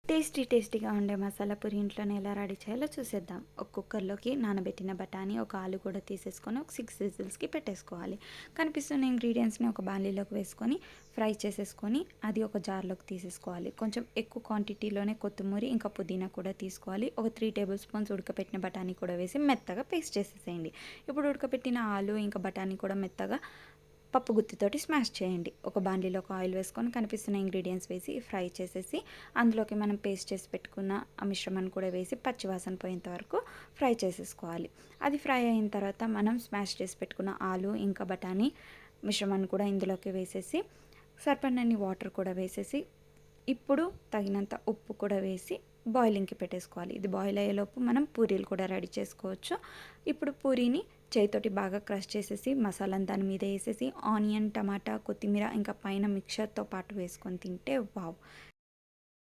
టేస్టీగా ఉండే మసాలా పూరి ఇంట్లోనే ఎలా రెడీ చేయాలో చూసేద్దాం. ఒక కుక్కర్‌లోకి నానబెట్టిన బఠానీ, ఒక ఆలు కూడా తీసేసుకొని ఒక 6 విజిల్స్‌కి పెట్టేసుకోవాలి. కనిపిస్తున్న ఇంగ్రీడియెంట్స్‌ని ఒక బాండీలోకి వేసుకొని ఫ్రై చేసేసుకొని అది ఒక జార్‌లోకి తీసేసుకోవాలి. కొంచెం ఎక్కువ క్వాంటిటీలోనే కొత్తిమీర ఇంకా పుదీనా కూడా తీసుకోవాలి. ఒక 3 టేబుల్ స్పూన్స్ ఉడకపెట్టిన బఠానీ కూడా వేసి మెత్తగా పేస్ట్ చేసేసేయండి. ఇప్పుడు ఉడకపెట్టిన ఆలు ఇంకా బఠానీ కూడా మెత్తగా పప్పు గుత్తితోటి స్మాష్ చేయండి. ఒక బాండీలో ఒక ఆయిల్ వేసుకొని కనిపిస్తున్న ఇంగ్రీడియెంట్స్ వేసి ఫ్రై చేసేసి అందులోకి మనం పేస్ట్ చేసి పెట్టుకున్న ఆ మిశ్రమాన్ని కూడా వేసి పచ్చివాసన పోయేంత వరకు ఫ్రై చేసేసుకోవాలి. అది ఫ్రై అయిన తర్వాత మనం స్మాష్ చేసి పెట్టుకున్న ఆలు ఇంకా బఠానీ మిశ్రమాన్ని కూడా ఇందులోకి వేసేసి సరిపడినన్ని వాటర్ కూడా వేసేసి ఇప్పుడు తగినంత ఉప్పు కూడా వేసి బాయిలింగ్కి పెట్టేసుకోవాలి. ఇది బాయిల్ అయ్యేలోపు మనం పూరీలు కూడా రెడీ చేసుకోవచ్చు. ఇప్పుడు పూరీని చేయితోటి బాగా క్రష్ చేసేసి మసాలాను దాని మీద వేసేసి ఆనియన్, టమాటా, కొత్తిమీర ఇంకా పైన మిక్చర్తో పాటు వేసుకొని తింటే వావ్!